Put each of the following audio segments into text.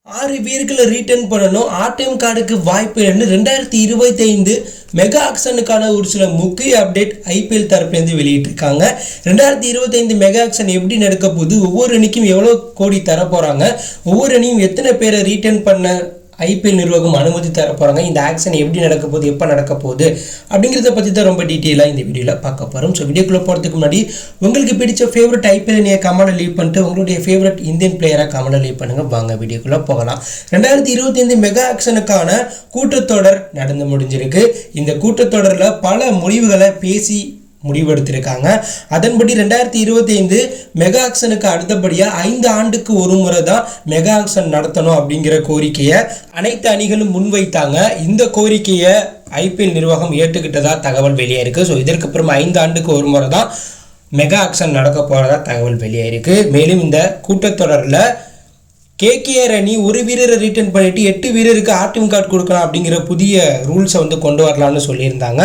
6 பேர்களை ரீட்டர்ன் பண்ணணும். ஆர்டிஎம் கார்டுக்கு வாய்ப்பு இல்லைன்னு 2025 மெகா ஆக்ஷனுக்கான ஒரு சில முக்கிய அப்டேட் ஐபிஎல் தரப்புலேருந்து வெளியிட்டிருக்காங்க. 2025 மெகா ஆக்ஷன் எப்படி நடக்க போகுது, ஒவ்வொரு அணிக்கும் எவ்வளோ கோடி தர போகிறாங்க, ஒவ்வொரு அணியும் எத்தனை பேரை ரீட்டர்ன் பண்ண ஐபிஎல் நிர்வாகம் அனுமதி தர போகிறாங்க, இந்த ஆக்ஷன் எப்படி நடக்க போகுது, எப்போ நடக்க போகுது அப்படிங்கிறத பற்றி தான் ரொம்ப டீட்டெயிலாக இந்த வீடியோவில் பார்க்க போகிறோம். ஸோ வீடியோக்குள்ளே போகிறதுக்கு முன்னாடி உங்களுக்கு பிடிச்ச ஃபேவரட் ஐபிஎல் நீங்கள் கமெண்ட்டை லீவ் பண்ணிட்டு உங்களுடைய ஃபேவரட் இந்தியன் பிளேயராக கமெண்ட்டை லீவ் பண்ணுங்கள். வாங்க வீடியோக்குள்ளே போகலாம். 2025 மெகா ஆக்ஷனுக்கான கூட்டத்தொடர் நடந்து முடிஞ்சிருக்கு. இந்த கூட்டத்தொடரில் பல முடிவுகளை பேசி முடிவெடுத்திருக்காங்க. அதன்படி 2025 மெகா ஆக்ஷனுக்கு அடுத்தபடியாக 5 ஆண்டுக்கு ஒரு முறை தான் மெகா ஆக்ஷன் நடத்தணும் அப்படிங்கிற கோரிக்கையை அனைத்து அணிகளும் முன்வைத்தாங்க. இந்த கோரிக்கையை ஐபிஎல் நிர்வாகம் ஏற்றுக்கிட்டதா தகவல் வெளியாயிருக்கு. ஸோ இதற்கப்புறம் 5 ஆண்டுக்கு ஒரு முறை தான் மெகா ஆக்ஷன் நடக்க போகிறதா தகவல் வெளியாயிருக்கு. மேலும் இந்த கூட்டத்தொடரில் கேகேஆர் அணி ஒரு வீரரை ரீட்டர்ன் பண்ணிட்டு 8 வீரருக்கு ஆர்டிஎம் கார்டு கொடுக்கலாம் அப்படிங்கிற புதிய ரூல்ஸை கொண்டு வரலாம்னு சொல்லியிருந்தாங்க.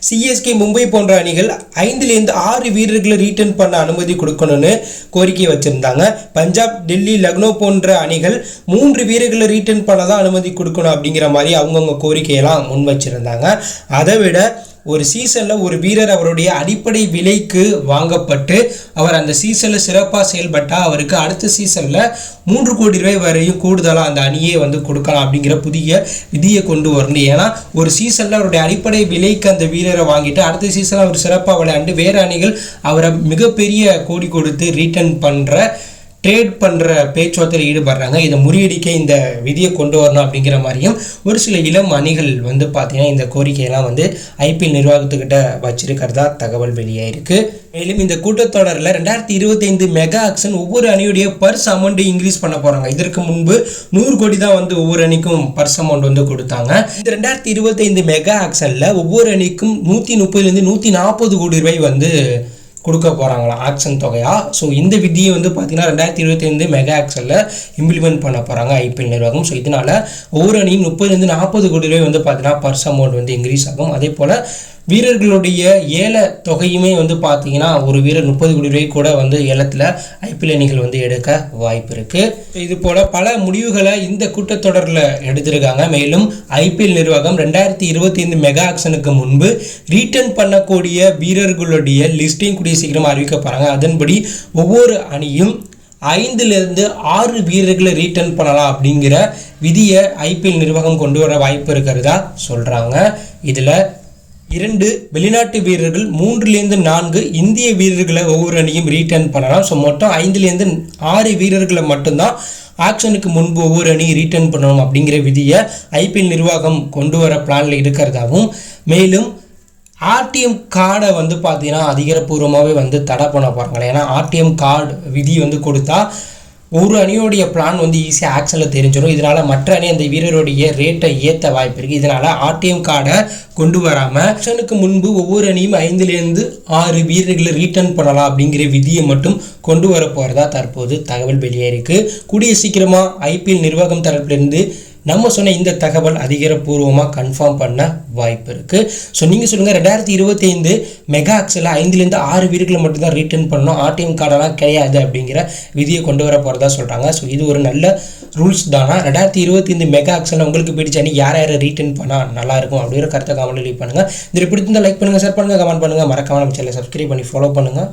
சிஎஸ்கே, மும்பை போன்ற அணிகள் 5லேருந்து 6 வீரர்களை ரீட்டர்ன் பண்ண அனுமதி கொடுக்கணும்னு கோரிக்கை வச்சுருந்தாங்க. பஞ்சாப், டெல்லி, லக்னோ போன்ற அணிகள் 3 வீரர்களை ரீட்டர்ன் பண்ண தான் அனுமதி கொடுக்கணும் அப்படிங்கிற மாதிரி அவங்கவுங்க கோரிக்கையெல்லாம் முன் வச்சுருந்தாங்க. அதை விட ஒரு சீசனில் ஒரு வீரர் அவருடைய அடிப்படை விலைக்கு வாங்கப்பட்டு அவர் அந்த சீசனில் சிறப்பாக செயல்பட்டால் அவருக்கு அடுத்த சீசனில் 3 கோடி ரூபாய் வரையும் கூடுதலாக அந்த அணியே கொடுக்கலாம் அப்படிங்கிற புதிய விதியை கொண்டு வரணும். ஏன்னா ஒரு சீசனில் அவருடைய அடிப்படை விலைக்கு அந்த வீரரை வாங்கிட்டு அடுத்த சீசனில் அவர் சிறப்பாக விளையாண்டு வேறு அணிகள் அவரை மிகப்பெரிய கோடி கொடுத்து ரீட்டர்ன் ட்ரேட் பண்ணுற பேச்சுவார்த்தையில் ஈடுபடுறாங்க. இதை முறியடிக்க இந்த விதியை கொண்டு வரணும் அப்படிங்கிற மாதிரியும் ஒரு சில இளம் அணிகள் பார்த்தீங்கன்னா இந்த கோரிக்கையெல்லாம் ஐபிஎல் நிர்வாகத்துக்கிட்ட வச்சிருக்கிறதா தகவல் வெளியாயிருக்கு. மேலும் இந்த கூட்டத்தொடரில் 2025 மெகா ஆக்ஷன் ஒவ்வொரு அணியுடைய பர்ஸ் அமௌண்ட்டை இன்க்ரீஸ் பண்ண போகிறாங்க. இதற்கு முன்பு 100 கோடி தான் ஒவ்வொரு அணிக்கும் பர்ஸ் அமௌண்ட் கொடுத்தாங்க. இந்த 2025 மெகா ஆக்ஷனில் ஒவ்வொரு அணிக்கும் 130லேருந்து 140 கோடி ரூபாய் கொடுக்க போகிறாங்களா ஆக்ஷன் தொகையா. ஸோ இந்த விதியை பார்த்தீங்கன்னா 2025 மெகா ஆக்ஷனில் இம்ப்ளிமெண்ட் பண்ண போகிறாங்க ஐபிஎல் நிர்வாகம். ஸோ இதனால் ஒவ்வொரு அணியும் 30லேருந்து 40 கோடி ரூபாய் பார்த்தீங்கன்னா பர்ஸ் அமௌண்ட் இன்க்ரீஸ் ஆகும். அதே போல் வீரர்களுடைய ஏல தொகையுமே பார்த்தீங்கன்னா ஒரு வீரர் 30 கோடி ரூபாய் கூட ஏலத்தில் ஐபிஎல் அணிகள் எடுக்க வாய்ப்பு இருக்குது. இது போல் பல முடிவுகளை இந்த கூட்டத்தொடரில் எடுத்திருக்காங்க. மேலும் ஐபிஎல் நிர்வாகம் 2025 மெகா ஆக்ஷனுக்கு முன்பு ரீட்டர்ன் பண்ணக்கூடிய வீரர்களுடைய லிஸ்ட்டையும் கூடிய சீக்கிரம் அறிவிக்க போகிறாங்க. அதன்படி ஒவ்வொரு அணியும் 5லேருந்து 6 வீரர்களை ரீட்டர்ன் பண்ணலாம் அப்படிங்கிற விதியை ஐபிஎல் நிர்வாகம் கொண்டு வர வாய்ப்பு இருக்கிறதா சொல்கிறாங்க. இதில் 2 வெளிநாட்டு வீரர்கள், 3லேருந்து 4 இந்திய வீரர்களை ஒவ்வொரு அணியும் ரீட்டர்ன் பண்ணலாம். ஸோ மொத்தம் 5லேருந்து 6 வீரர்களை மட்டும்தான் ஆக்ஷனுக்கு முன்பு ஒவ்வொரு அணியும் ரீட்டர்ன் பண்ணணும் அப்படிங்கிற விதியை ஐபிஎல் நிர்வாகம் கொண்டு வர பிளானில் இருக்கிறதாகவும், மேலும் ஆர்டிஎம் கார்டை பார்த்தீங்கன்னா அதிகாரப்பூர்வமாகவே தடை பண்ண போகிறாங்களே. ஏன்னா ஆர்டிஎம் கார்டு விதி கொடுத்தா ஒரு அணியோடைய பிளான் ஈஸியாக ஆக்ஷனில் தெரிஞ்சிடும். இதனால் மற்ற அணி அந்த வீரருடைய ரேட்டை ஏற்ற வாய்ப்பு இருக்குது. இதனால் ஆர்டிஎம் கார்டை கொண்டு வராமல் ஆக்ஷனுக்கு முன்பு ஒவ்வொரு அணியும் 5லேருந்து 6 வீரர்களை ரீட்டர்ன் பண்ணலாம் அப்படிங்கிற விதியை மட்டும் கொண்டு வர போகிறதா தற்போது தகவல் வெளியாயிருக்கு. கூடிய சீக்கிரமாக ஐபிஎல் நிர்வாகம் தரப்பிலிருந்து நம்ம சொன்ன இந்த தகவல் அதிகாரப்பூர்வமாக கன்ஃபார்ம் பண்ண வாய்ப்பு இருக்குது. ஸோ நீங்கள் சொல்லுங்கள், 2025 மெகா ஆக்ஷனில் 5லேருந்து 6 வீரர்களை மட்டும்தான் ரீட்டர்ன் பண்ணணும், ஆர்டிஎம் கார்டெல்லாம் கிடையாது அப்படிங்கிற விதியை கொண்டு வர போகிறதா சொல்கிறாங்க. ஸோ இது ஒரு நல்ல ரூல்ஸ் தானா? 2025 மெகா ஆக்ஷனில் உங்களுக்கு பிடிச்ச அணி யாரை ரீட்டர்ன் பண்ணால் நல்லாயிருக்கும் அப்படிங்கிற கருத்தை கமெண்ட் லீவ் பண்ணுங்கள். இதில் பிடிச்சிருந்தால் லைக் பண்ணுங்கள், ஷேர் பண்ணுங்கள், கமெண்ட் பண்ணுங்கள். மறக்காம நம்ம சேனலை சப்ஸ்கிரைப் பண்ணி ஃபாலோ பண்ணுங்கள்.